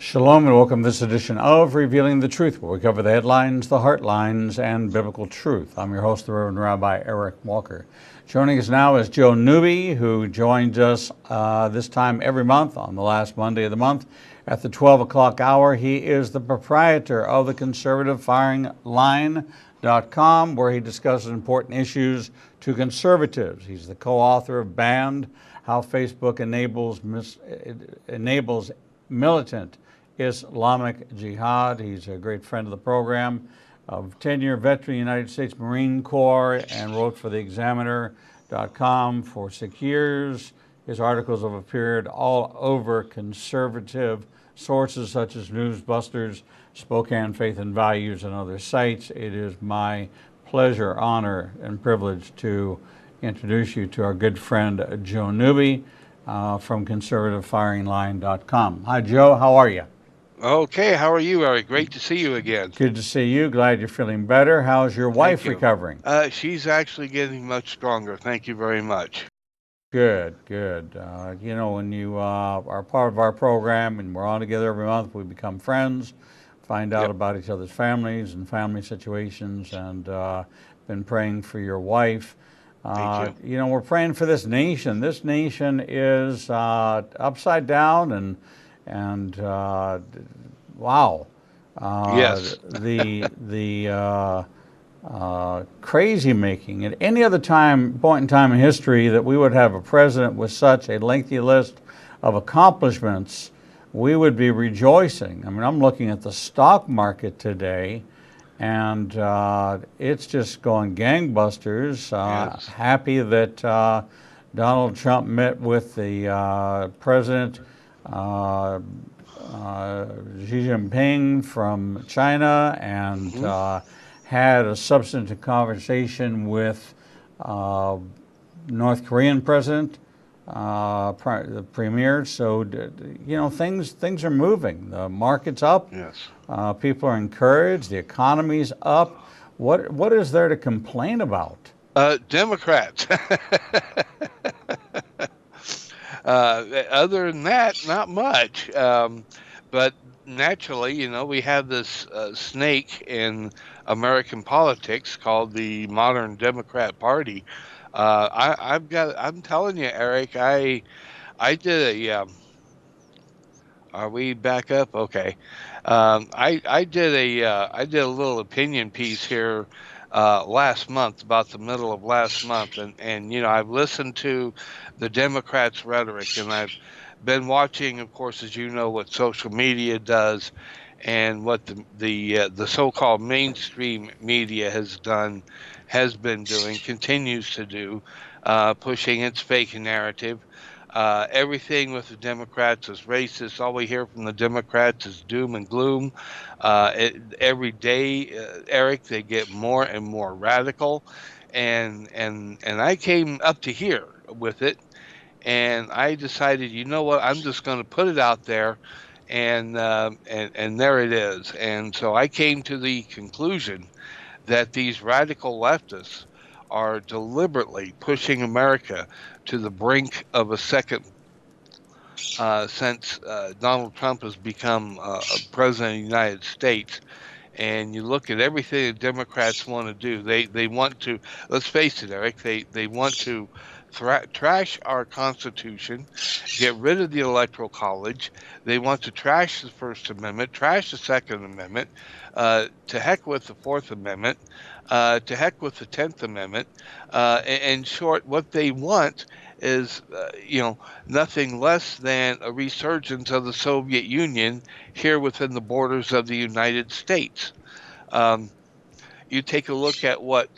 Shalom and welcome to this edition of Revealing the Truth, where we cover the headlines, the heartlines, and biblical truth. I'm your host, the Reverend Rabbi Eric Walker. Joining us now is Joe Newby, who joins us this time every month on the last Monday of the month at the 12 o'clock hour. He is the proprietor of the conservativefiringline.com, where he discusses important issues to conservatives. He's the co-author of Banned, How Facebook Enables Militant Islamic Jihad. He's a great friend of the program, a 10-year veteran United States Marine Corps, and wrote for the Examiner.com for 6 years. His articles have appeared all over conservative sources such as Newsbusters, Spokane Faith and Values, and other sites. It is my pleasure, honor, and privilege to introduce you to our good friend Joe Newby from conservativefiringline.com. Hi, Joe. How are you? Okay, how are you, Eric? Great to see you again. Good to see you. Glad you're feeling better. How's your wife Thank you. recovering? She's actually getting much stronger. Thank you very much. Good, good. When you are part of our program and we're on together every month, we become friends, find out Yep. about each other's families and family situations, and been praying for your wife. Thank you. We're praying for this nation. This nation is upside down and wow, Yes. the crazy making. At any other point in time in history that we would have a president with such a lengthy list of accomplishments, we would be rejoicing. I mean, I'm looking at the stock market today, and it's just going gangbusters. Yes. Happy that Donald Trump met with the president Xi Jinping from China and hmm had a substantive conversation with North Korean president, the premier. So, things are moving. The market's up. Yes. People are encouraged. The economy's up. What is there to complain about? Democrats. Other than that, not much. But naturally, we have this snake in American politics called the modern Democrat Party. I'm telling you, Eric, I did are we back up? Okay. I did a little opinion piece here last month, about the middle of last month, and I've listened to the Democrats' rhetoric, and I've been watching, of course, as you know, what social media does, and what the so-called mainstream media has been doing, continues to do, pushing its fake narrative. Everything with the Democrats is racist. All we hear from the Democrats is doom and gloom. Every day, Eric, they get more and more radical, and I came up to here with it, and I decided, you know what, I'm just going to put it out there, and there it is. And so I came to the conclusion that these radical leftists are deliberately pushing America to the brink of a second since Donald Trump has become president of the United States. And you look at everything the Democrats want to do. They want to, let's face it, Eric, they want to trash our Constitution, get rid of the Electoral College. They want to trash the First Amendment, trash the Second Amendment, to heck with the Fourth Amendment, to heck with the 10th Amendment. In short, what they want is, nothing less than a resurgence of the Soviet Union here within the borders of the United States. Um, you take a look at what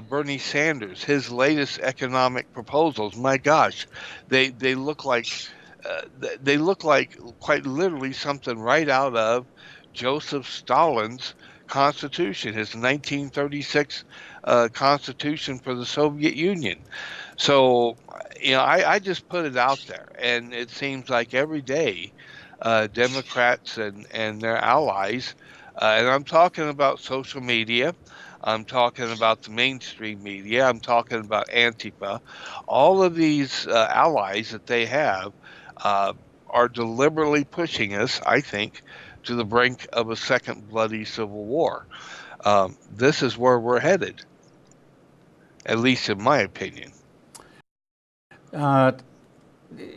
Bernie Sanders, his latest economic proposals. My gosh, they look like they look like quite literally something right out of Joseph Stalin's Constitution, his 1936 Constitution for the Soviet Union. So, I just put it out there, and it seems like every day, Democrats and their allies, and I'm talking about social media, I'm talking about the mainstream media, I'm talking about Antifa, all of these allies that they have uh, are deliberately pushing us, I think, to the brink of a second bloody civil war. This is where we're headed, at least in my opinion. Uh,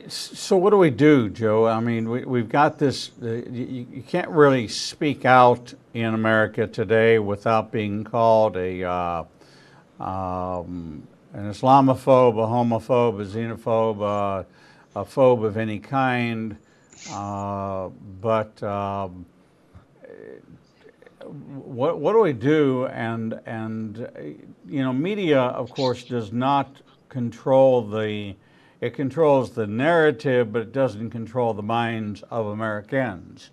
so what do we do, Joe? I mean, we've got this. You can't really speak out in America today without being called an Islamophobe, a homophobe, a xenophobe, a phobe of any kind. But what do we do? And media, of course, does not control the. It controls the narrative, but it doesn't control the minds of Americans.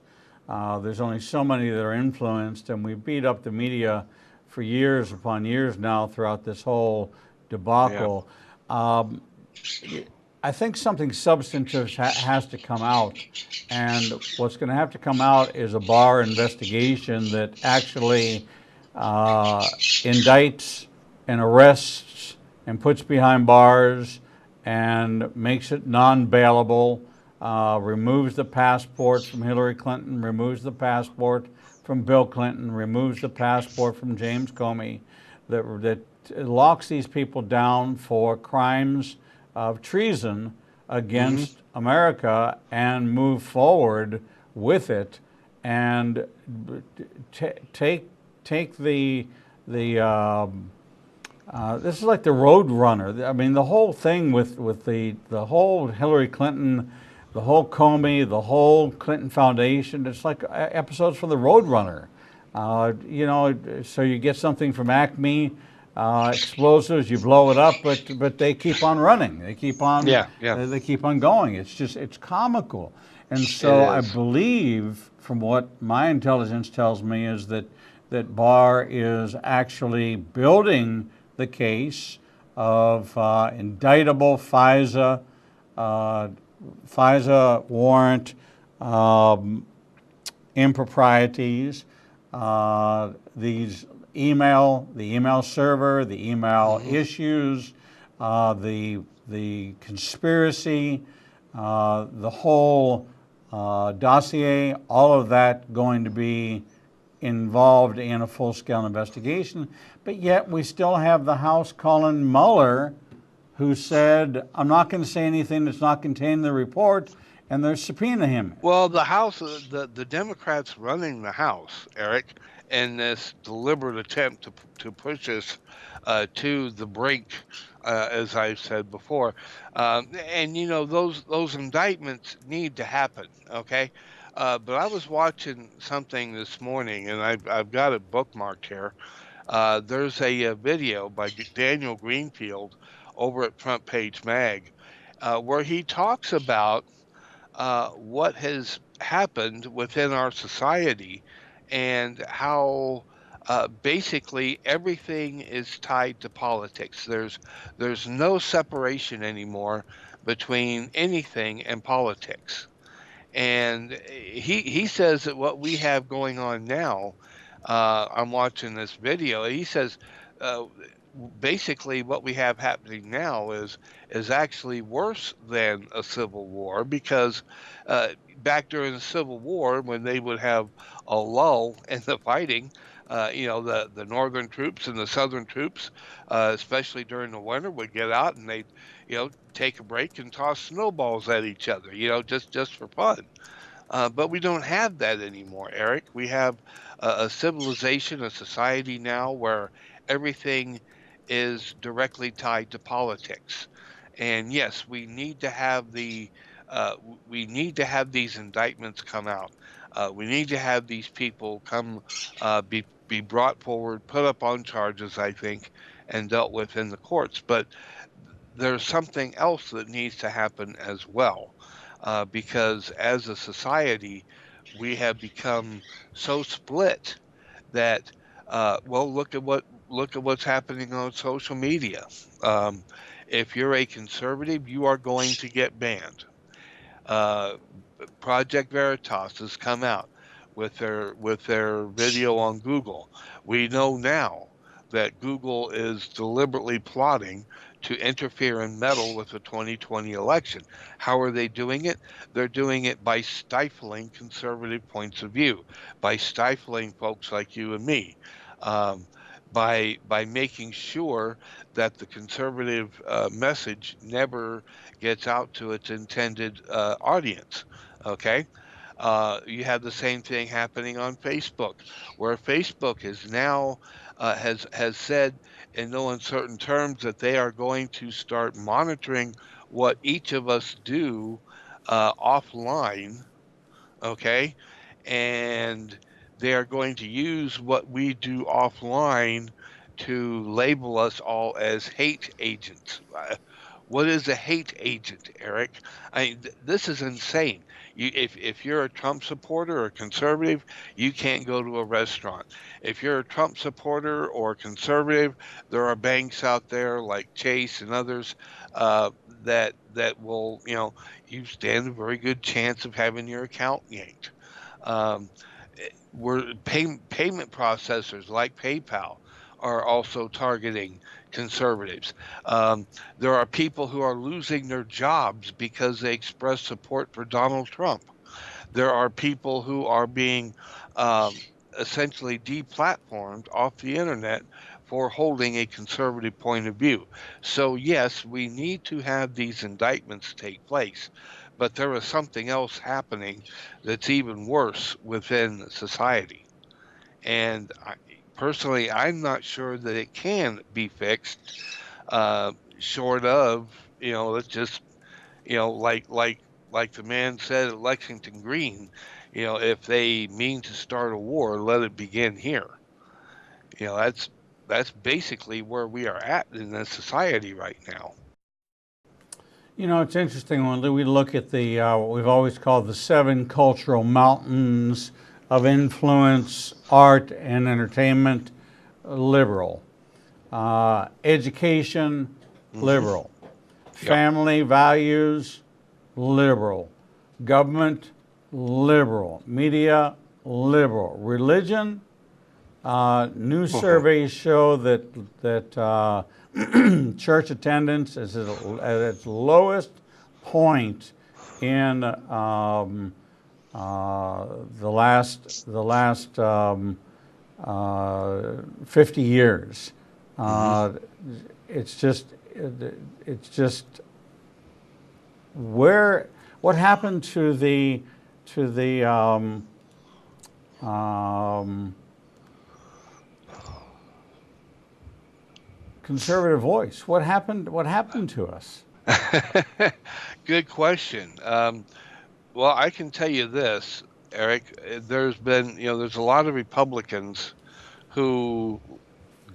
There's only so many that are influenced, and we beat up the media for years upon years now throughout this whole Yeah. debacle. Um, I think something substantive has to come out, and what's going to have to come out is a Barr investigation that actually indicts and arrests and puts behind bars and makes it non-bailable, removes the passport from Hillary Clinton, removes the passport from Bill Clinton, removes the passport from James Comey, that locks these people down for crimes of treason Hmm. against America and move forward with it and take this is like the Road Runner. I mean, the whole thing with the whole Hillary Clinton, the whole Comey, the whole Clinton Foundation. It's like episodes from the Road Runner. So you get something from Acme. Explosives, you blow it up, but they keep on running. Yeah, yeah, They keep on going. It's comical, and it so I is. believe, from what my intelligence tells me, is that Barr is actually building the case of indictable uh, FISA warrant improprieties, these the email server, the email Hmm. issues, the conspiracy, the whole dossier, all of that going to be involved in a full-scale investigation. But yet we still have the House calling Mueller, who said, "I'm not going to say anything that's not contained in the report," and they're subpoena him. Well, the House, the Democrats running the House, Eric, in this deliberate attempt to push us to the brink, as I've said before, and those indictments need to happen. Okay, but I was watching something this morning, and I've got it bookmarked here. There's a video by Daniel Greenfield over at Front Page Mag, where he talks about what has happened within our society and how basically everything is tied to politics. There's no separation anymore between anything and politics. And he says that what we have going on now, I'm watching this video. He says uh, basically what we have happening now is actually worse than a civil war because back during the Civil War, when they would have a lull in the fighting, the northern troops and the southern troops, especially during the winter, would get out and they'd take a break and toss snowballs at each other, just for fun. But we don't have that anymore, Eric. We have a civilization, a society now where everything is directly tied to politics. And yes, we need to have these indictments come out. We need to have these people come be brought forward, put up on charges, I think, and dealt with in the courts. But there's something else that needs to happen as well, because as a society, we have become so split that well, look at what's happening on social media. Um, if you're a conservative, you are going to get banned. Uh, Project Veritas has come out with their video on Google. We know now that Google is deliberately plotting to interfere and meddle with the 2020 election. How are they doing it? They're doing it by stifling conservative points of view, by stifling folks like you and me, um, by making sure that the conservative message never gets out to its intended audience. Okay. You have the same thing happening on Facebook, where Facebook is now has said in no uncertain terms that they are going to start monitoring what each of us do offline. Okay, and they are going to use what we do offline to label us all as hate agents. What is a hate agent, Eric? This is insane. If you're a Trump supporter or conservative, you can't go to a restaurant. If you're a Trump supporter or conservative, there are banks out there like Chase and others that will, you stand a very good chance of having your account yanked. Um, payment processors like PayPal are also targeting conservatives. There are people who are losing their jobs because they express support for Donald Trump. There are people who are being um, essentially deplatformed off the internet for holding a conservative point of view. So, yes, we need to have these indictments take place, but there is something else happening that's even worse within society. And personally, I'm not sure that it can be fixed, short of, let's just, like the man said at Lexington Green, if they mean to start a war, let it begin here. That's basically where we are at in the society right now. It's interesting when we look at the what we've always called the seven cultural mountains of influence, art and entertainment, liberal. Education, Hmm. liberal. Yep. Family values, liberal. Government, liberal. Media, liberal. Religion, new surveys show that church attendance is at its lowest point in the last 50 years. Hmm. It's just where what happened to the conservative voice? What happened? What happened to us? Good question. Well, I can tell you this, Eric. There's a lot of Republicans who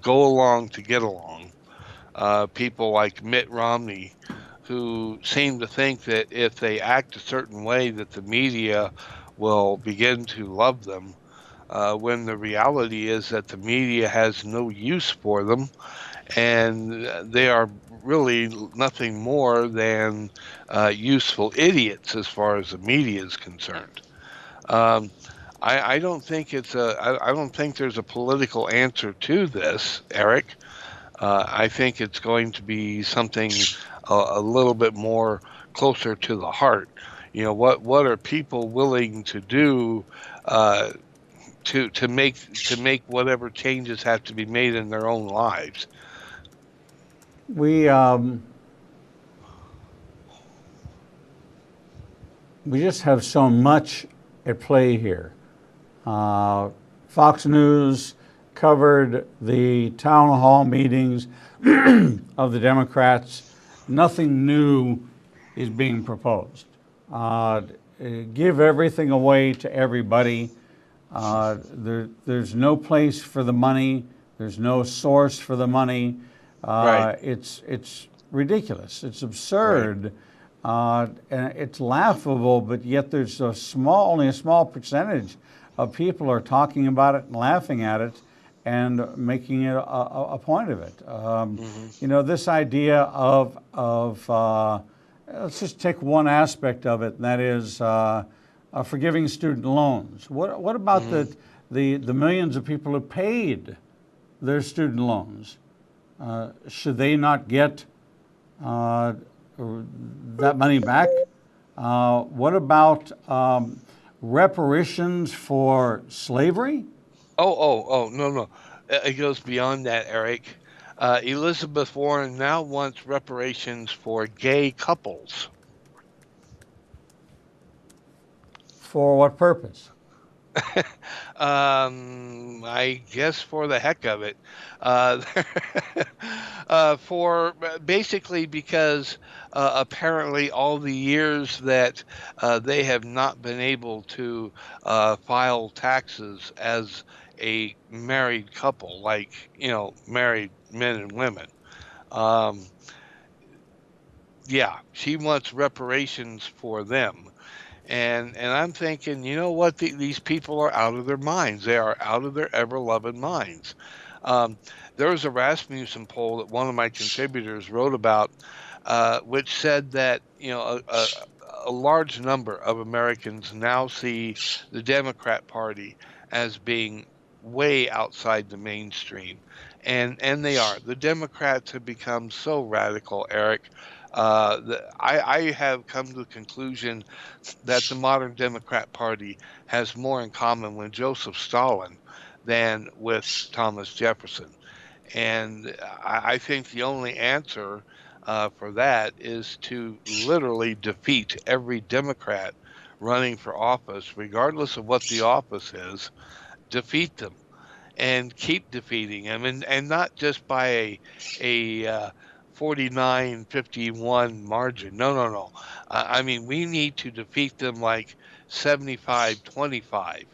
go along to get along. People like Mitt Romney, who seem to think that if they act a certain way, that the media will begin to love them. When the reality is that the media has no use for them, and they are really nothing more than useful idiots as far as the media is concerned. Um, I don't think I don't think there's a political answer to this, Eric. I think it's going to be something a little bit more closer to the heart. What are people willing to do uh, to make whatever changes have to be made in their own lives? We we just have so much at play here. Fox News covered the town hall meetings of the Democrats. Nothing new is being proposed. Give everything away to everybody. There's no place for the money. There's no source for the money. Right, It's ridiculous. It's right. absurd. And it's laughable, but yet there's only a small percentage of people are talking about it and laughing at it and making it a point of it. Hmm. This idea of let's just take one aspect of it, and that is forgiving student loans. What about Hmm. the millions of people who paid their student loans? Should they not get uh, that money back. What about reparations for slavery? No, no. It goes beyond that, Eric. Elizabeth Warren now wants reparations for gay couples. For what purpose? I guess for the heck of it. Uh, for basically because apparently all the years that they have not been able to file taxes as a married couple, like, married men and women. Um, yeah, she wants reparations for them. And I'm thinking, you know what? These people are out of their minds. They are out of their ever loving minds. Um, there was a Rasmussen poll that one of my contributors wrote about, which said that a large number of Americans now see the Democrat Party as being way outside the mainstream, and they are. The Democrats have become so radical, Eric. I have come to the conclusion that the modern Democrat Party has more in common with Joseph Stalin than with Thomas Jefferson. And I think the only answer for that is to literally defeat every Democrat running for office, regardless of what the office is, defeat them and keep defeating him, and not just by a 49-51 margin. No, no, no. I mean, we need to defeat them like 75-25.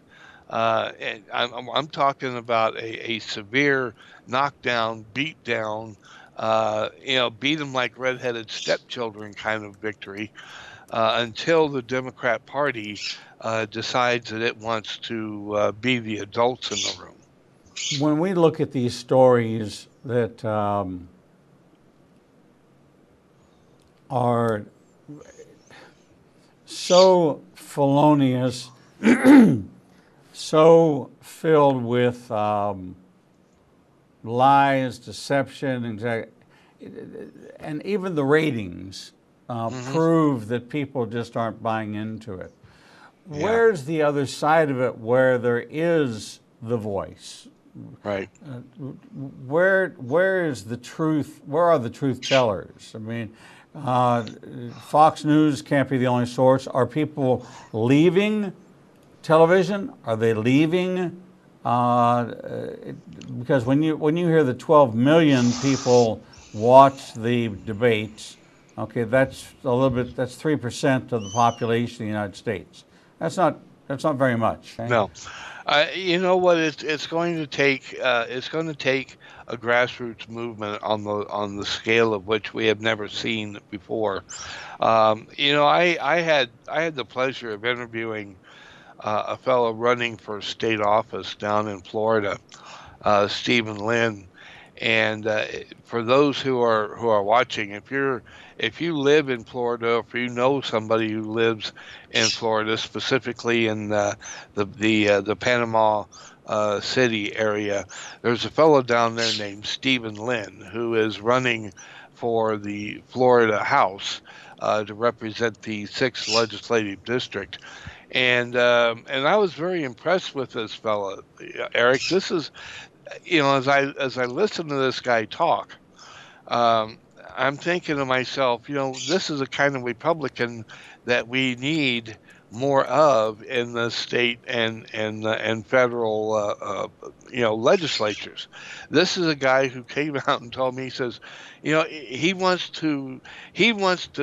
And I'm talking about a severe knockdown, beat down, beat them like redheaded stepchildren kind of victory until the Democrat Party decides that it wants to be the adults in the room. When we look at these stories that are so felonious, so filled with lies, deception, and even the ratings Hmm. prove that people just aren't buying into it. Yeah, Where's the other side of it where there is the voice? right. Where is the truth? Where are the truth tellers? I mean, uh, Fox News can't be the only source. Are people leaving television? Are they leaving? Because when you hear the 12 million people watch the debates, okay, that's a little bit. That's 3% of the population of the United States. That's not that's not very much. Okay? No, you know what? It's going to take. It's going to take a grassroots movement on the scale of which we have never seen before. I had the pleasure of interviewing a fellow running for state office down in Florida, Stephen Lynn. And for those who are watching, if you live in Florida, if you know somebody who lives in Florida, specifically in the Panama City area, there's a fellow down there named Stephen Lynn who is running for the Florida House to represent the sixth legislative district, and I was very impressed with this fellow, Eric. This is, as I listen to this guy talk, um, I'm thinking to myself, this is a kind of Republican that we need more of in the state and federal legislatures. This is a guy who came out and told me, he says, he wants to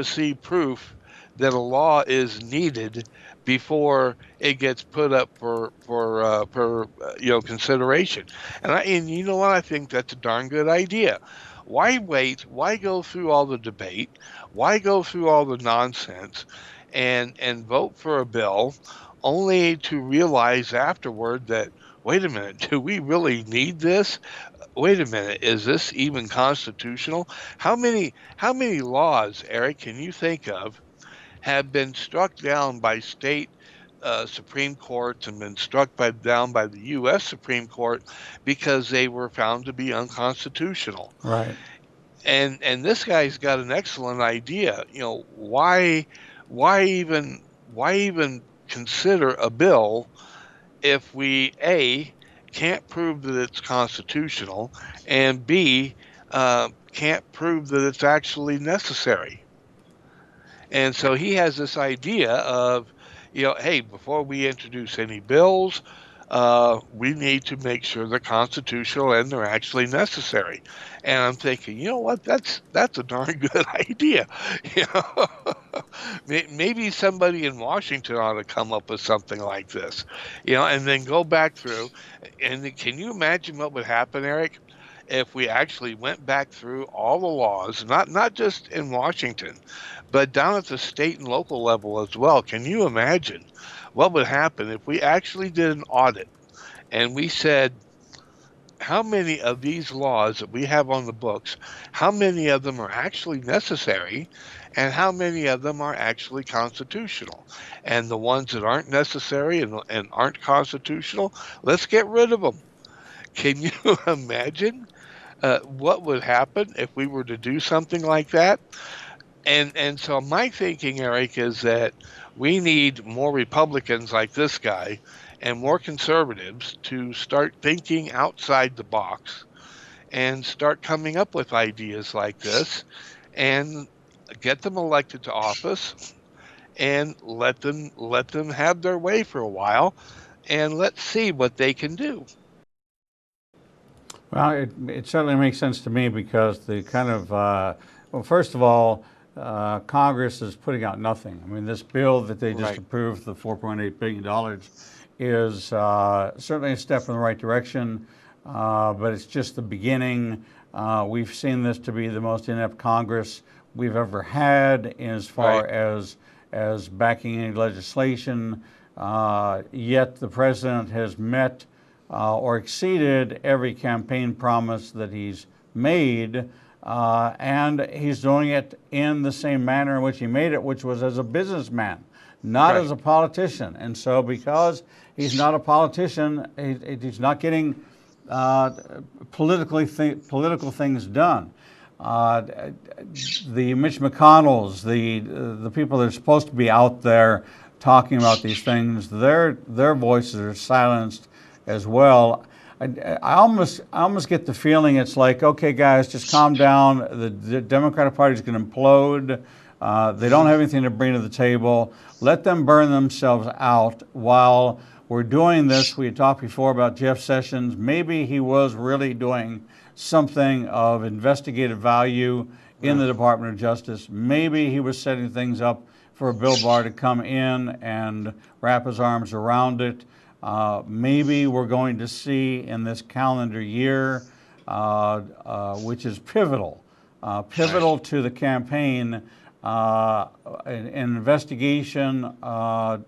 see proof that a law is needed before it gets put up for consideration. And you know what? I think that's a darn good idea. Why wait? Why go through all the debate? Why go through all the nonsense and vote for a bill only to realize afterward that, wait a minute, do we really need this? Wait a minute, is this even constitutional? How many laws, Eric, can you think of have been struck down by state Supreme Courts and been down by the U.S. Supreme Court because they were found to be unconstitutional? Right. And this guy's got an excellent idea. You know, why even why even consider a bill if we A, can't prove that it's constitutional, and B, can't prove that it's actually necessary. And so he has this idea of, hey, before we introduce any bills, we need to make sure they're constitutional and they're actually necessary. And I'm thinking, you know what? That's a darn good idea. You know, maybe somebody in Washington ought to come up with something like this. And then go back through. And can you imagine what would happen, Eric? If we actually went back through all the laws, not just in Washington, but down at the state and local level as well. Can you imagine what would happen if we actually did an audit and we said, how many of these laws that we have on the books, how many of them are actually necessary and how many of them are actually constitutional? And the ones that aren't necessary and aren't constitutional, let's get rid of them. Can you imagine what would happen if we were to do something like that? And so my thinking, Eric, is that we need more Republicans like this guy and more conservatives to start thinking outside the box and start coming up with ideas like this and get them elected to office and let them have their way for a while and let's see what they can do. Well, it certainly makes sense to me because the kind of, well, first of all, Congress is putting out nothing. I mean, this bill that they just Right. approved, the $4.8 billion, is certainly a step in the right direction, but it's just the beginning. We've seen this to be the most inept Congress we've ever had as far Right. as backing any legislation. Yet the president has met or exceeded every campaign promise that he's made, and he's doing it in the same manner in which he made it, which was as a businessman, not Right. as a politician. And so, because he's not a politician, he's not getting political things done. Uh, the Mitch McConnells, the people that are supposed to be out there talking about these things, their voices are silenced as well. I almost get the feeling it's like, okay, guys, just calm down. The Democratic Party is going to implode. They don't Mhm. have anything to bring to the table. Let them burn themselves out while we're doing this. We had talked before about Jeff Sessions. Maybe he was really doing something of investigative value in Yeah. the Department of Justice. Maybe he was setting things up for a Bill Barr to come in and wrap his arms around it. Maybe we're going to see in this calendar year, which is pivotal Right. to the campaign, an investigation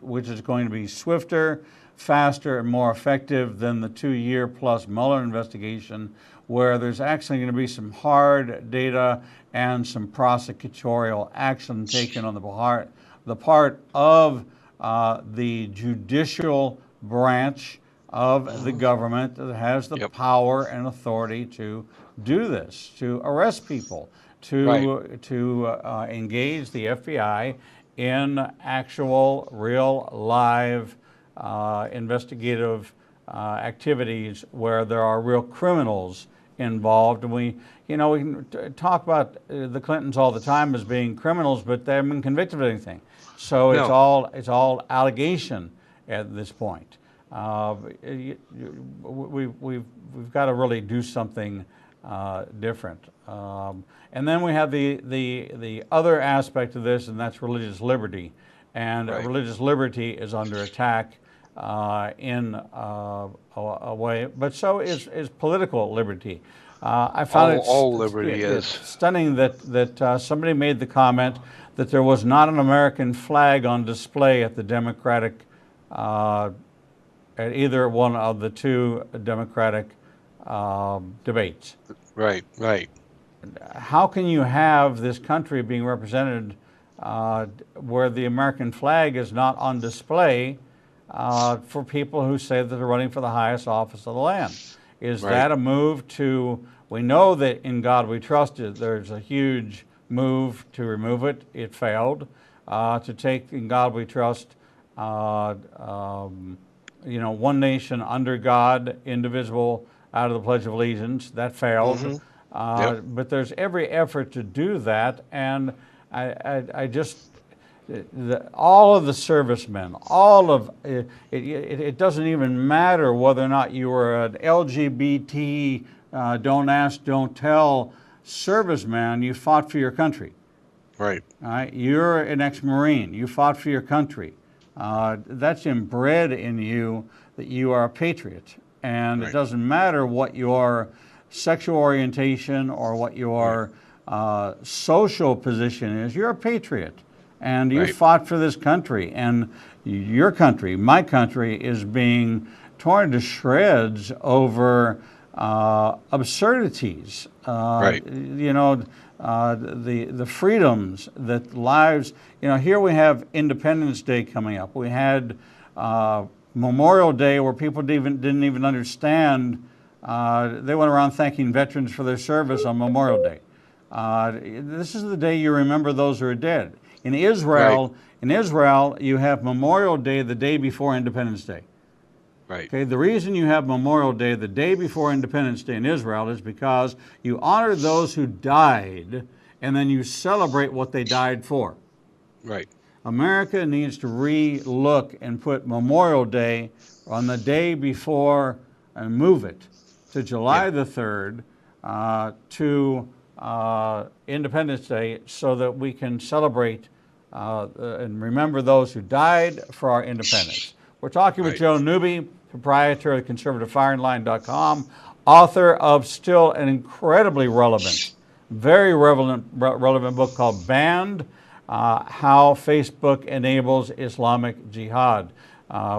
which is going to be swifter, faster, and more effective than the 2-year plus Mueller investigation, where there's actually going to be some hard data and some prosecutorial action taken on the part of the judicial branch of the Mhm. government that has the Yep. power and authority to do this, to arrest people, Right. to engage the FBI in actual, real, live investigative activities where there are real criminals involved. And we can talk about the Clintons all the time as being criminals, but they haven't been convicted of anything. So No. it's all allegation at this point. We've got to really do something different. And then we have the other aspect of this, and that's religious liberty. And Right. religious liberty is under attack in a way, but so is political liberty. I found All liberty it's is. stunning that somebody made the comment that there was not an American flag on display at the Democratic, at either one of the two Democratic debates. Right. Right. How can you have this country being represented where the American flag is not on display for people who say that they're running for the highest office of the land? Is Right. that a move to We know that In God We Trust, there's a huge move to remove it. It failed. To take In God We Trust, one nation under God, indivisible, out of the Pledge of Allegiance, that failed. Yep. But there's every effort to do that, and I just, all of the servicemen, all of it doesn't even matter whether or not you were an LGBT, don't ask, don't tell serviceman, you fought for your country. Right. All right? You're an ex-Marine, you fought for your country. That's inbred in you that you are a patriot. And it doesn't matter what your sexual orientation or what your social position is, you're a patriot. And you fought for this country. And your country, my country, is being torn to shreds over absurdities. The freedoms that lives, here we have Independence Day coming up. We had Memorial Day where people didn't even understand. They went around thanking veterans for their service on Memorial Day. This is the day you remember those who are dead. In Israel, you have Memorial Day the day before Independence Day. Right. Okay, the reason you have Memorial Day the day before Independence Day in Israel is because you honor those who died and then you celebrate what they died for. Right. America needs to re-look and put Memorial Day on the day before and move it to July the 3rd to Independence Day so that we can celebrate and remember those who died for our independence. We're talking with Joe Newby, proprietor of conservativefiringline.com, author of still an incredibly relevant, very relevant book called Banned, How Facebook Enables Islamic Jihad.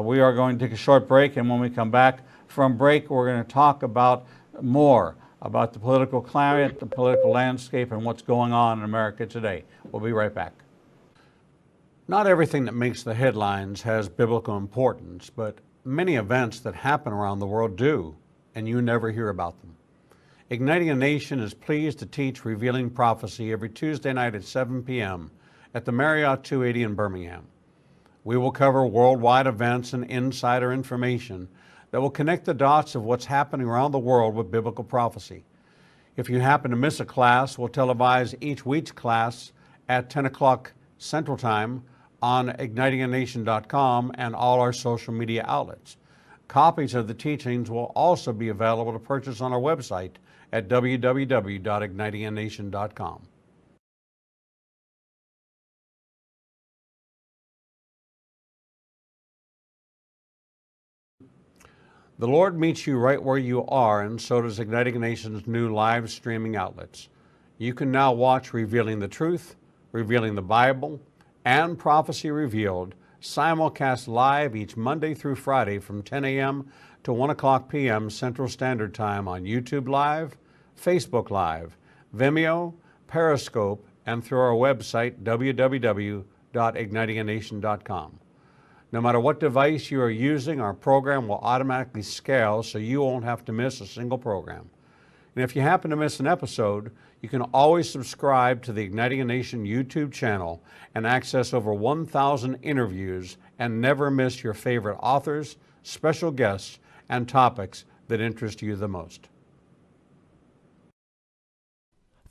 We are going to take a short break, and when we come back from break, we're going to talk about more about the political climate, the political landscape, and what's going on in America today. We'll be right back. Not everything that makes the headlines has biblical importance, but many events that happen around the world do, and you never hear about them. Igniting a Nation is pleased to teach Revealing Prophecy every Tuesday night at 7 p.m. at the Marriott 280 in Birmingham. We will cover worldwide events and insider information that will connect the dots of what's happening around the world with biblical prophecy. If you happen to miss a class, we'll televise each week's class at 10 o'clock Central Time on ignitinganation.com and all our social media outlets. Copies of the teachings will also be available to purchase on our website at www.ignitinganation.com. The Lord meets you right where you are, and so does Igniting a Nation's new live streaming outlets. You can now watch Revealing the Truth, Revealing the Bible, and Prophecy Revealed simulcast live each Monday through Friday from 10 a.m. to 1 o'clock p.m. Central Standard Time on YouTube Live, Facebook Live, Vimeo, Periscope, and through our website, www.ignitinganation.com. No matter what device you are using, our program will automatically scale so you won't have to miss a single program. And if you happen to miss an episode, you can always subscribe to the Igniting a Nation YouTube channel and access over 1,000 interviews and never miss your favorite authors, special guests, and topics that interest you the most.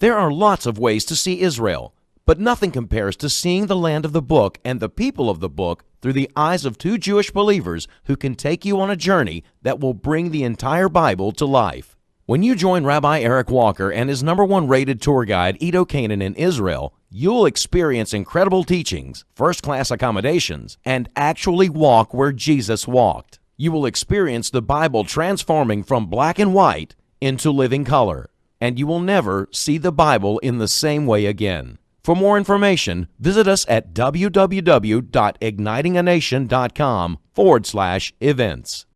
There are lots of ways to see Israel, but nothing compares to seeing the land of the book and the people of the book through the eyes of two Jewish believers who can take you on a journey that will bring the entire Bible to life. When you join Rabbi Eric Walker and his #1 rated tour guide, Edo Canaan, in Israel, you'll experience incredible teachings, first-class accommodations, and actually walk where Jesus walked. You will experience the Bible transforming from black and white into living color, and you will never see the Bible in the same way again. For more information, visit us at www.ignitinganation.com/events.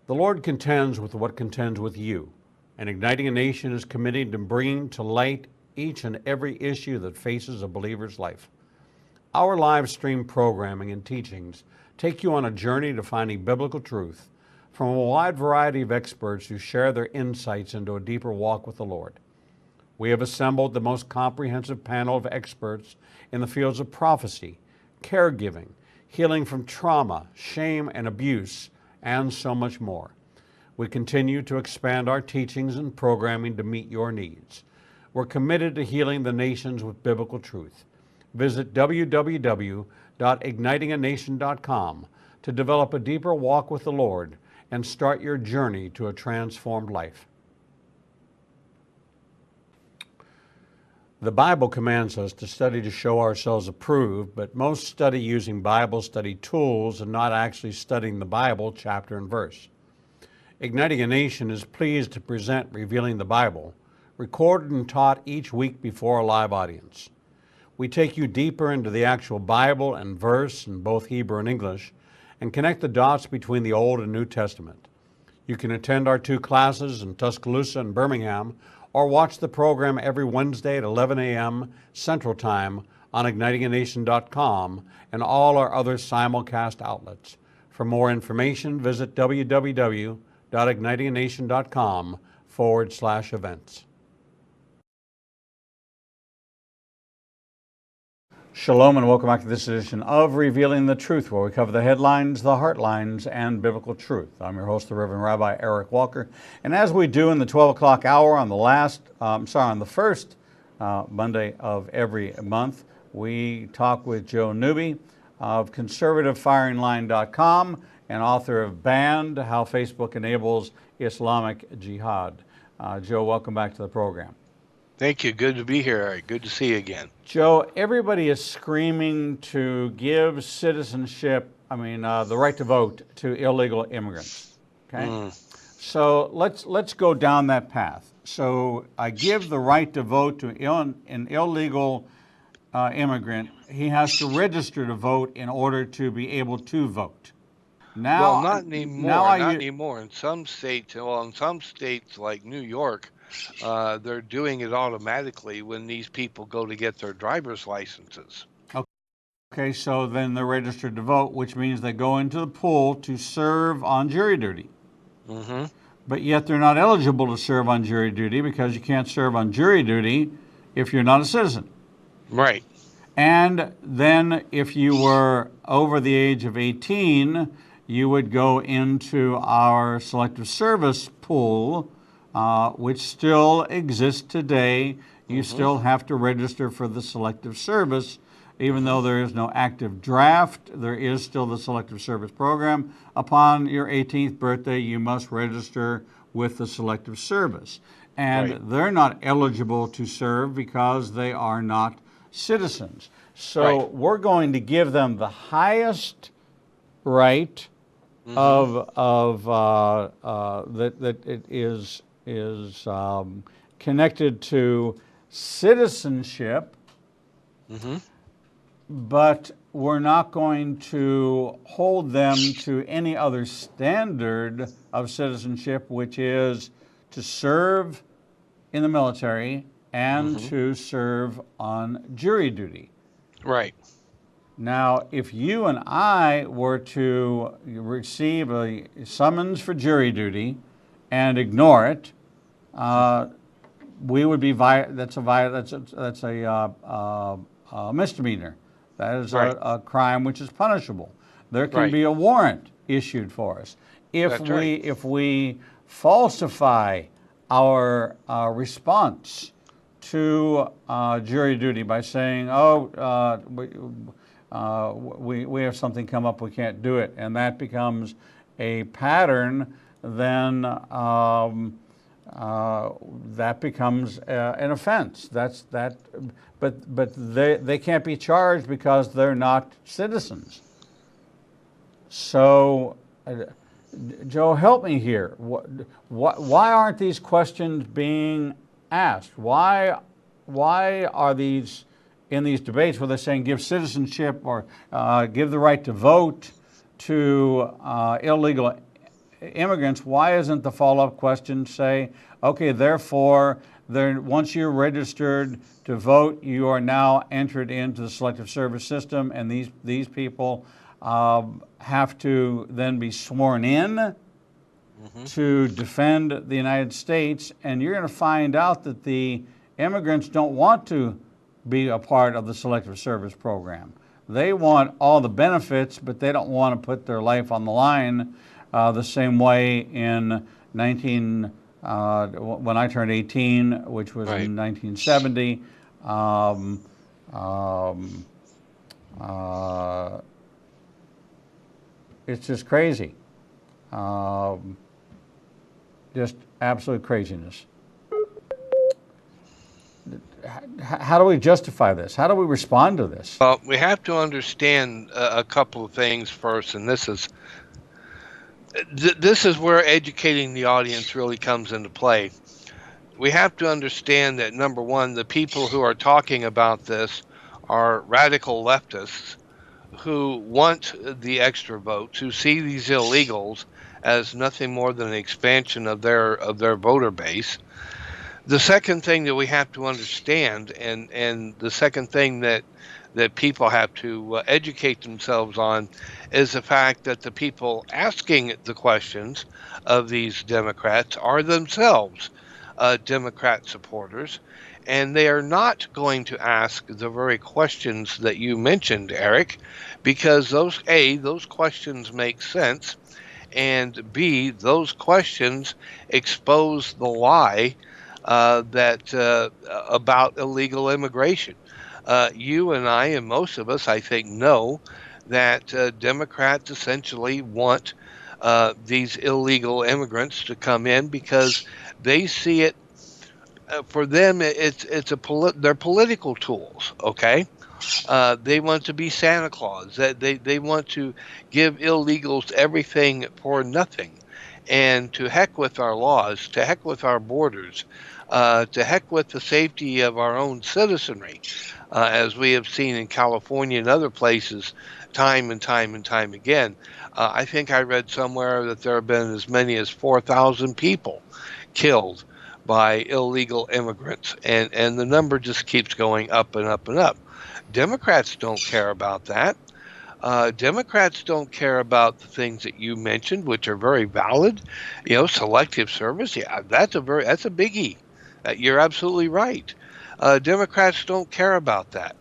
The Lord contends with what contends with you, and Igniting a Nation is committed to bringing to light each and every issue that faces a believer's life. Our live stream programming and teachings take you on a journey to finding biblical truth from a wide variety of experts who share their insights into a deeper walk with the Lord. We have assembled the most comprehensive panel of experts in the fields of prophecy, caregiving, healing from trauma, shame, and abuse, and so much more. We continue to expand our teachings and programming to meet your needs. We're committed to healing the nations with biblical truth. Visit www.ignitinganation.com to develop a deeper walk with the Lord and start your journey to a transformed life. The Bible commands us to study to show ourselves approved, but most study using Bible study tools and not actually studying the Bible chapter and verse. Igniting a Nation is pleased to present Revealing the Bible, recorded and taught each week before a live audience. We take you deeper into the actual Bible and verse in both Hebrew and English, and connect the dots between the Old and New Testament. You can attend our 2 classes in Tuscaloosa and Birmingham, or watch the program every Wednesday at 11 a.m. Central Time on ignitinganation.com and all our other simulcast outlets. For more information, visit www.ignitinganation.com/events. Shalom and welcome back to this edition of Revealing the Truth, where we cover the headlines, the heartlines, and biblical truth. I'm your host, the Reverend Rabbi Eric Walker, and as we do in the 12 o'clock hour on the first Monday of every month, we talk with Joe Newby of ConservativeFiringLine.com and author of Banned: How Facebook Enables Islamic Jihad. Joe, welcome back to the program. Thank you. Good to be here, Eric. Good to see you again. Joe, everybody is screaming to give citizenship, the right to vote to illegal immigrants. Okay, so let's go down that path. So I give the right to vote to an illegal immigrant. He has to register to vote in order to be able to vote. Now, well, not anymore. In some states, like New York, they're doing it automatically when these people go to get their driver's licenses. Okay, so then they're registered to vote, which means they go into the pool to serve on jury duty. Mm-hmm. But yet they're not eligible to serve on jury duty because you can't serve on jury duty if you're not a citizen. Right. And then if you were over the age of 18, you would go into our selective service pool, which still exists today. You still have to register for the selective service. Even though there is no active draft, there is still the selective service program. Upon your 18th birthday, you must register with the selective service. And they're not eligible to serve because they are not citizens. So we're going to give them the highest right that it is connected to citizenship, but we're not going to hold them to any other standard of citizenship, which is to serve in the military and to serve on jury duty. Right. Now, if you and I were to receive a summons for jury duty and ignore it, we would be that's a misdemeanor. That is a crime which is punishable. There can be a warrant issued for us if we falsify our response to jury duty by saying, we have something come up, we can't do it, and that becomes a pattern, then that becomes an offense. But they can't be charged because they're not citizens. So, Joe, help me here. Why aren't these questions being asked? Why are these in these debates where they're saying give citizenship or give the right to vote to illegal immigrants? Why isn't the follow-up question say, okay, therefore, once you're registered to vote, you are now entered into the selective service system, and these people have to then be sworn in to defend the United States, and you're going to find out that the immigrants don't want to be a part of the Selective Service Program. They want all the benefits, but they don't want to put their life on the line the same way in when I turned 18, which was Right. in 1970. It's just crazy. Just absolute craziness. How do we justify this? How do we respond to this? Well, we have to understand a couple of things first, and this is where educating the audience really comes into play. We have to understand that, number one, the people who are talking about this are radical leftists who want the extra votes, who see these illegals as nothing more than an expansion of their voter base. The second thing that we have to understand, and the second thing that people have to educate themselves on, is the fact that the people asking the questions of these Democrats are themselves Democrat supporters, and they are not going to ask the very questions that you mentioned, Eric, because those questions make sense, and B, those questions expose the lie about illegal immigration. You and I, and most of us, I think, know that Democrats essentially want these illegal immigrants to come in because they see it. For them, they're political tools. Okay, they want to be Santa Claus. They want to give illegals everything for nothing. And to heck with our laws, to heck with our borders, to heck with the safety of our own citizenry, as we have seen in California and other places time and time and time again. I think I read somewhere that there have been as many as 4,000 people killed by illegal immigrants, and the number just keeps going up and up and up. Democrats don't care about that. Democrats don't care about the things that you mentioned, which are very valid. Selective service. Yeah, that's a biggie. You're absolutely right. Democrats don't care about that.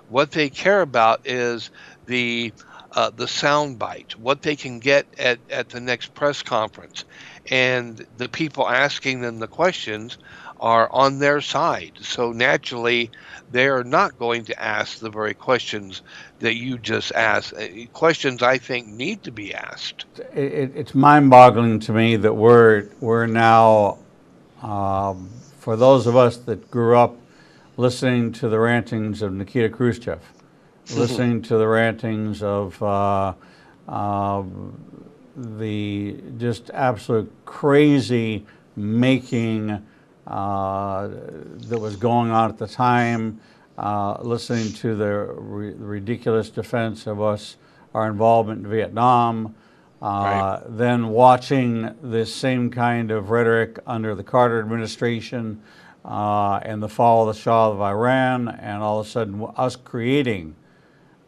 What they care about is the soundbite, what they can get at the next press conference, and the people asking them the questions are on their side. So naturally, they are not going to ask the very questions that you just asked. Questions I think need to be asked. It's mind-boggling to me that we're now, for those of us that grew up listening to the rantings of Nikita Khrushchev, listening to the rantings of the just absolute crazy making that was going on at the time, listening to the ridiculous defense of our involvement in Vietnam, Right. then watching this same kind of rhetoric under the Carter administration and the fall of the Shah of Iran, and all of a sudden us creating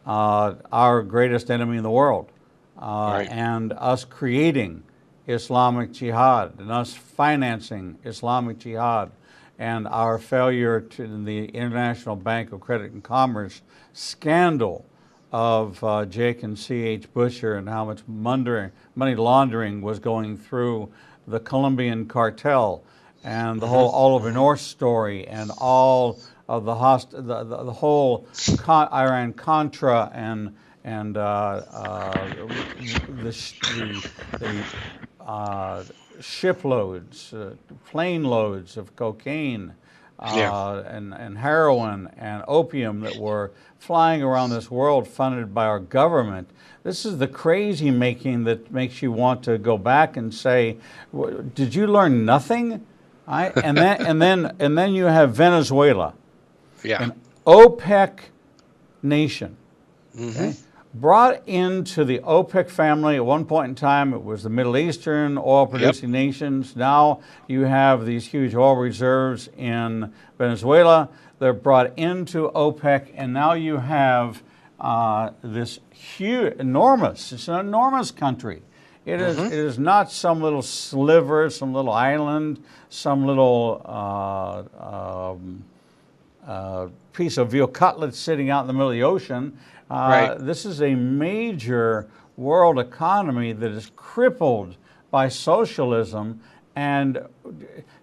our greatest enemy in the world, Right. and us creating Islamic Jihad, and us financing Islamic Jihad, and our failure to the International Bank of Credit and Commerce scandal of Jake and C.H. Busher, and how much money laundering was going through the Colombian cartel, and the whole Oliver North story, and all of the whole Iran Contra, and the shiploads, plane loads of cocaine, and heroin and opium that were flying around this world funded by our government. This is the crazy making that makes you want to go back and say, did you learn nothing? And then you have Venezuela, an OPEC nation, okay, brought into the OPEC family. At one point in time, it was the Middle Eastern oil-producing nations. Now you have these huge oil reserves in Venezuela. They're brought into OPEC, and now you have this huge, it's an enormous country. It is. Mm-hmm. It is not some little sliver, some little island, some little piece of veal cutlet sitting out in the middle of the ocean. Right. This is a major world economy that is crippled by socialism, and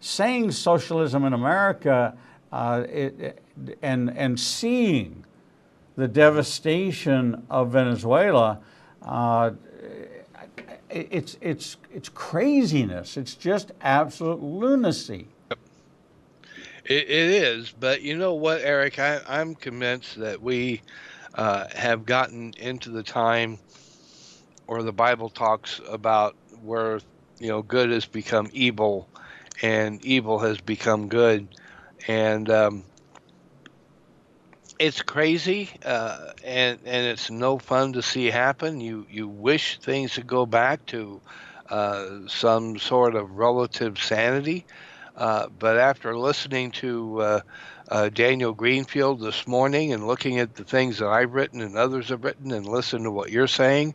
saying socialism in America and seeing the devastation of Venezuela, it's craziness. It's just absolute lunacy. It is, but you know what, Eric? I'm convinced that we have gotten into the time, or the Bible talks about where good has become evil, and evil has become good, and it's crazy, and it's no fun to see happen. You wish things would go back to some sort of relative sanity, but after listening to Daniel Greenfield this morning and looking at the things that I've written and others have written and listen to what you're saying,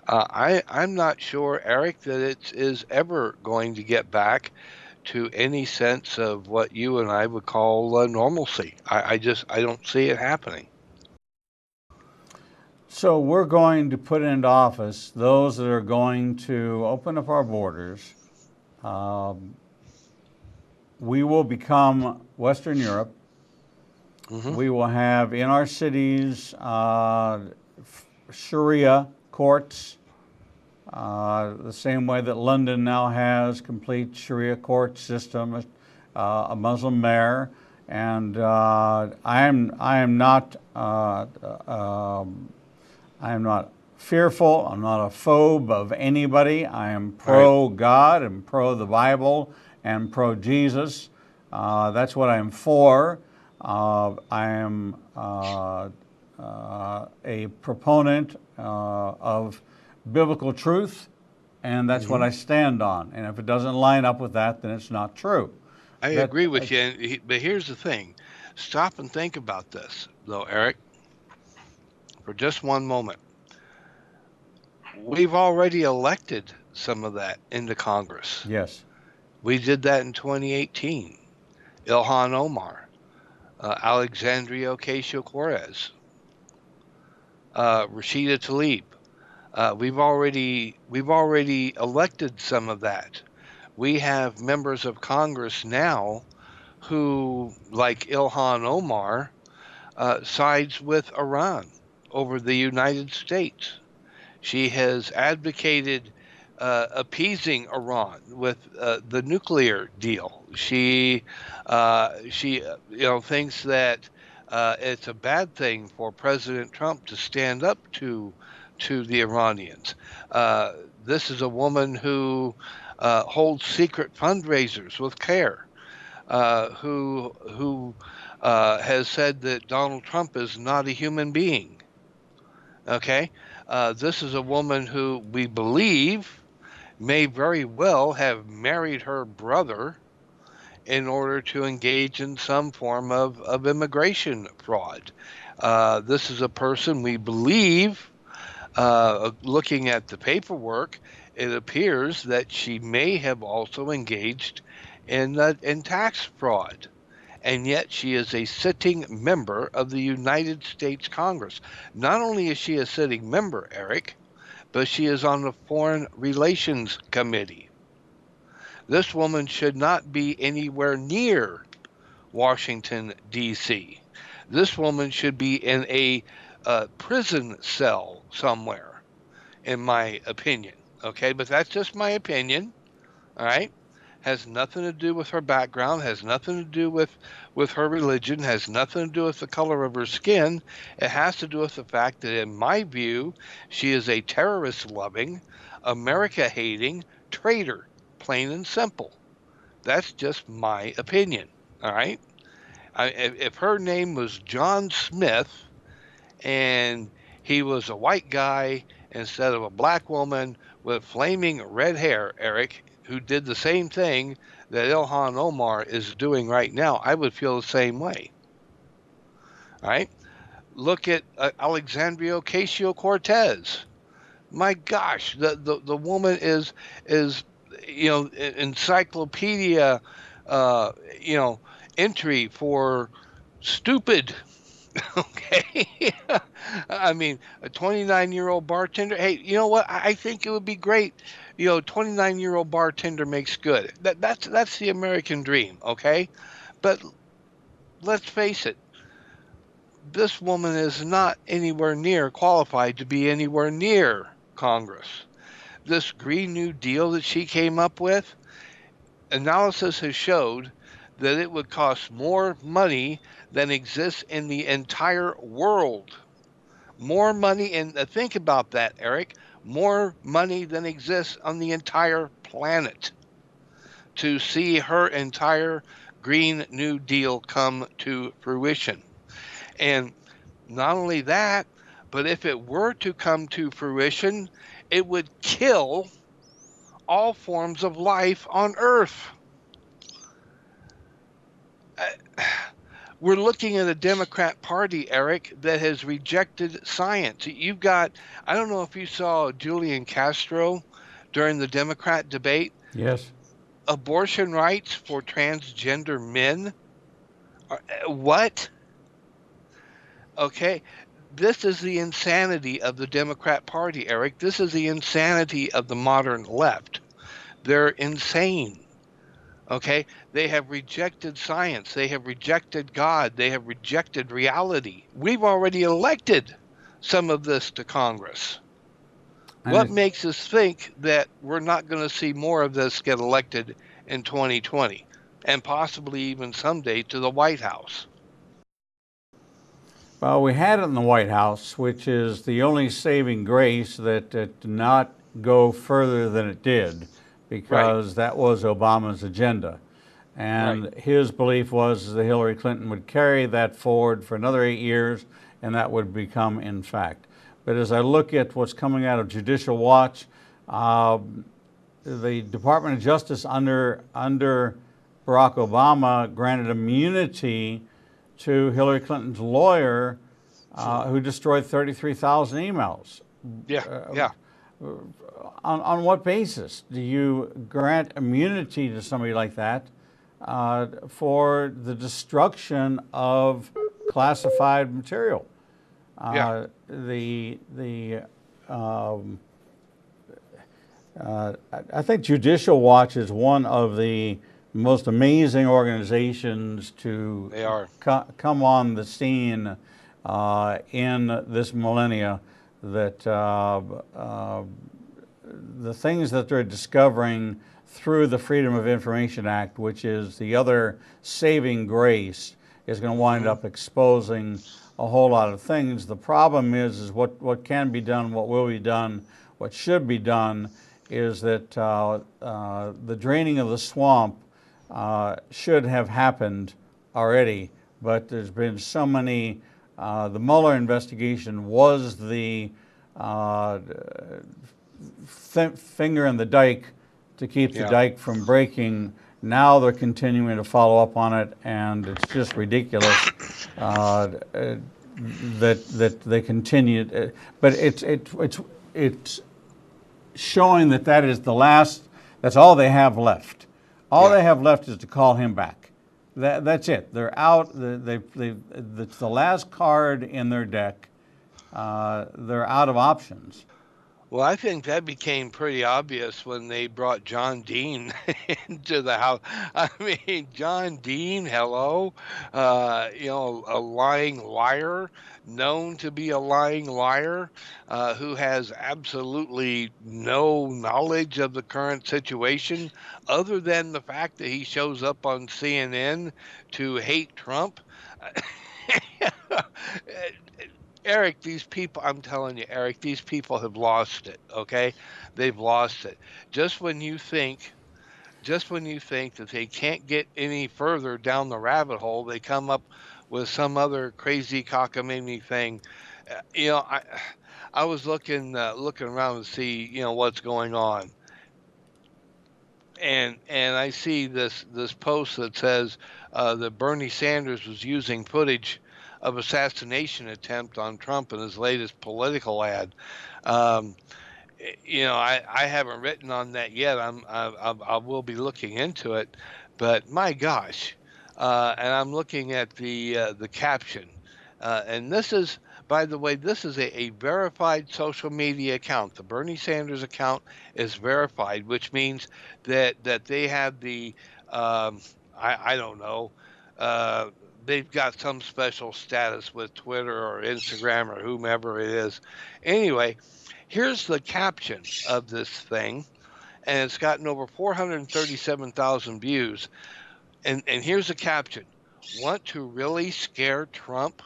I'm not sure, Eric, that it is ever going to get back to any sense of what you and I would call normalcy. I don't see it happening. So we're going to put into office those that are going to open up our borders. We will become Western Europe. Hmm. We will have in our cities Sharia courts, the same way that London now has complete Sharia court system, a Muslim mayor, and I am not fearful. I'm not a phobe of anybody. I am Right. pro God and pro the Bible and pro Jesus. That's what I'm for. I am a proponent of biblical truth, and that's what Hmm. I stand on. And if it doesn't line up with that, then it's not true. I That agree with you, but here's the thing. Stop and think about this, though, Eric, for just one moment. We've already elected some of that into Congress. yes, We did that in 2018. Ilhan Omar, Alexandria Ocasio-Cortez, Rashida Tlaib. We've already elected some of that. We have members of Congress now who, like Ilhan Omar, sides with Iran over the United States. She has advocated appeasing Iran with the nuclear deal. She thinks that it's a bad thing for President Trump to stand up to the Iranians. Uh, this is a woman who holds secret fundraisers with CARE, who has said that Donald Trump is not a human being. Okay, this is a woman who we believe may very well have married her brother in order to engage in some form of immigration fraud. This is a person we believe, looking at the paperwork, it appears that she may have also engaged in tax fraud. And yet she is a sitting member of the United States Congress. Not only is she a sitting member, Eric, but she is on the Foreign Relations Committee. This woman should not be anywhere near Washington, D.C. This woman should be in a prison cell somewhere, in my opinion. Okay, but that's just my opinion. All right, has nothing to do with her background, has nothing to do with her religion, has nothing to do with the color of her skin. It has to do with the fact that, in my view, she is a terrorist loving, America hating traitor, plain and simple. That's just my opinion. All right, if her name was John Smith and he was a white guy instead of a black woman with flaming red hair, Eric, who did the same thing that Ilhan Omar is doing right now, I would feel the same way. All right. Look at Alexandria Ocasio Cortez. My gosh, the woman is encyclopedia, uh, you know, entry for stupid. Okay. I mean, a 29-year-old bartender. Hey, you know what? I think it would be great. 29-year-old bartender makes good. That's the American dream. Okay, but let's face it, this woman is not anywhere near qualified to be anywhere near Congress. This Green New Deal that she came up with, analysis has showed that it would cost more money than exists in the entire world. More money, and think about that, Eric, more money than exists on the entire planet to see her entire Green New Deal come to fruition. And not only that, but if it were to come to fruition, it would kill all forms of life on Earth. Uh, We're looking at a Democrat Party, Eric, that has rejected science. You've got, I don't know if you saw Julian Castro during the Democrat debate, Yes. abortion rights for transgender men. What? Okay. This is the insanity of the Democrat Party, Eric. This is the insanity of the modern left. They're insane. Okay? They have rejected science. They have rejected God. They have rejected reality. We've already elected some of this to Congress. And What it's, makes us think that we're not going to see more of this get elected in 2020 and possibly even someday to the White House? well, we had it in the White House, which is the only saving grace that it did not go further than it did, Right, because that was Obama's agenda. right. And his belief was that Hillary Clinton would carry that forward for another 8 years, and that would become in fact. But as I look at what's coming out of Judicial Watch, uh, the Department of Justice under Barack Obama granted immunity to Hillary Clinton's lawyer, who destroyed 33,000 emails. Yeah, Uh, yeah. on what basis do you grant immunity to somebody like that for the destruction of classified material? Yeah. Um, I think Judicial Watch is one of the most amazing organizations to They are. come on the scene in this millennia. That the things that they're discovering through the Freedom of Information Act, which is the other saving grace, is going to wind Hmm. up exposing a whole lot of things. The problem is what can be done, what will be done, what should be done is that the draining of the swamp should have happened already, but there's been so many. The Mueller investigation was the uh, finger in the dike to keep the Yeah. dike from breaking. Now they're continuing to follow up on it, and it's just ridiculous that they continue. But it's showing that is the last. That's all they have left. All Yeah. they have left is to call him back. That's it. They're out. It's the last card in their deck. They're out of options. Well, I think that became pretty obvious when they brought John Dean into the house. I mean, John Dean, hello, a lying liar, known to be a lying liar, who has absolutely no knowledge of the current situation, other than the fact that he shows up on CNN to hate Trump. Eric, these people, I'm telling you, Eric, these people have lost it, okay? They've lost it. Just when you think, just when you think that they can't get any further down the rabbit hole, they come up with some other crazy cockamamie thing. I was looking around to see, what's going on. And I see this post that says that Bernie Sanders was using footage of assassination attempt on Trump in his latest political ad. Um, I haven't written on that yet. I will be looking into it, but my gosh, and I'm looking at the caption, and this is, by the way, this is a verified social media account. The Bernie Sanders account is verified, which means that they have the um, I don't know. Uh, they've got some special status with Twitter or Instagram or whomever it is. Anyway, here's the caption of this thing, and it's gotten over 437,000 views. And here's the caption: Want to really scare Trump?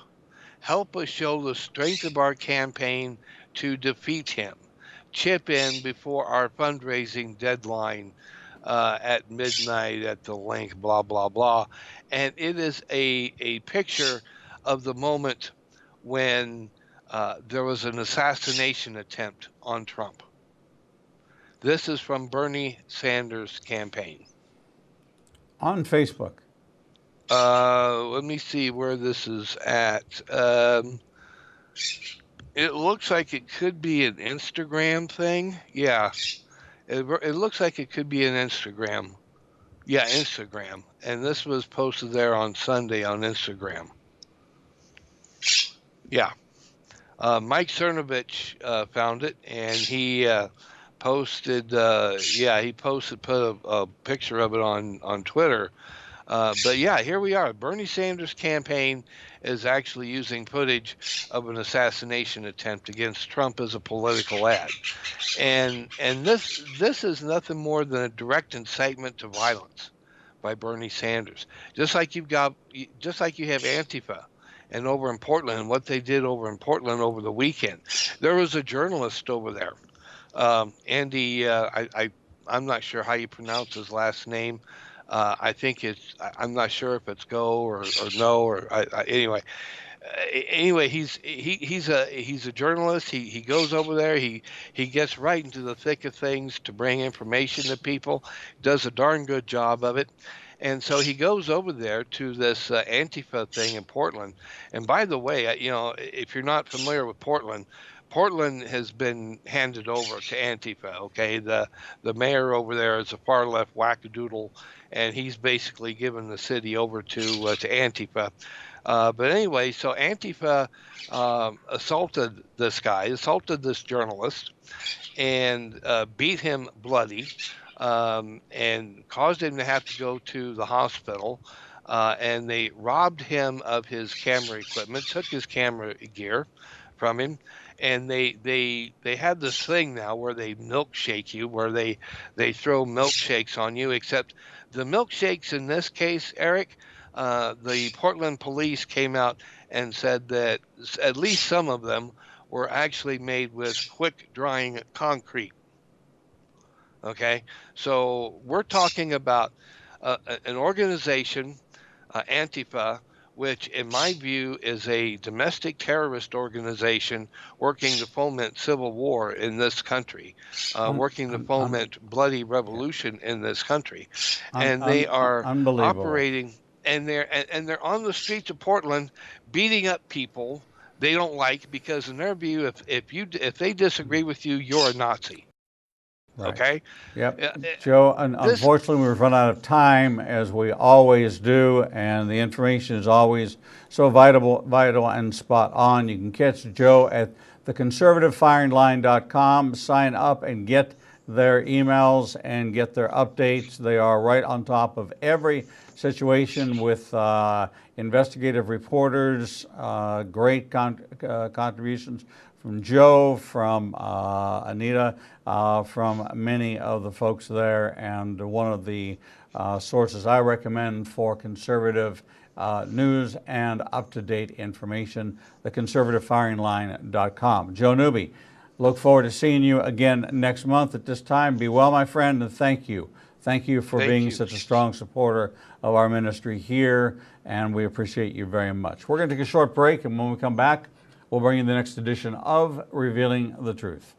Help us show the strength of our campaign to defeat him. Chip in before our fundraising deadline at midnight at the link, blah, blah, blah. And it is a picture of the moment when there was an assassination attempt on Trump. This is from Bernie Sanders' campaign. On Facebook. Let me see where this is at. It looks like it could be an Instagram thing. Yeah, it looks like it could be an Instagram. Yeah, Instagram. And this was posted there on Sunday on Instagram. Yeah. Mike Cernovich found it, and he posted, put a picture of it on Twitter. But yeah, here we are. Bernie Sanders' campaign is actually using footage of an assassination attempt against Trump as a political ad, and this is nothing more than a direct incitement to violence by Bernie Sanders. Just like you have Antifa, and over in Portland, what they did over in Portland over the weekend. There was a journalist over there, Andy. I'm not sure how you pronounce his last name. I think I'm not sure if it's Go or No or anyway. Anyway, he's a journalist. He goes over there. He gets right into the thick of things to bring information to people. Does a darn good job of it. And so he goes over there to this Antifa thing in Portland. And by the way, if you're not familiar with Portland, Portland has been handed over to Antifa. Okay, the mayor over there is a far left wackadoodle, and he's basically given the city over to Antifa. But anyway, so Antifa assaulted this journalist, and beat him bloody, and caused him to have to go to the hospital. And they robbed him of his camera equipment, took his camera gear from him, and they have this thing now where they milkshake you, where they throw milkshakes on you. Except the milkshakes in this case, Eric, the Portland police came out and said that at least some of them were actually made with quick drying concrete. Okay, so we're talking about an organization, Antifa, which in my view is a domestic terrorist organization working to foment civil war in this country, working to foment bloody revolution in this country. And they are operating, and they're on the streets of Portland beating up people they don't like, because in their view, if they disagree with you, you're a Nazi. Right. Okay. Yep. Joe, unfortunately, we've run out of time, as we always do, and the information is always so vital and spot on. You can catch Joe at theconservativefiringline.com. Sign up and get their emails and get their updates. They are right on top of every situation with investigative reporters, great contributions from Joe, from Anita, from many of the folks there, and one of the sources I recommend for conservative news and up-to-date information, theconservativefiringline.com. Joe Newby, look forward to seeing you again next month at this time. Be well, my friend, and thank you. Thank you for being such a strong supporter of our ministry here, and we appreciate you very much. We're going to take a short break, and when we come back, we'll bring you the next edition of Revealing the Truth.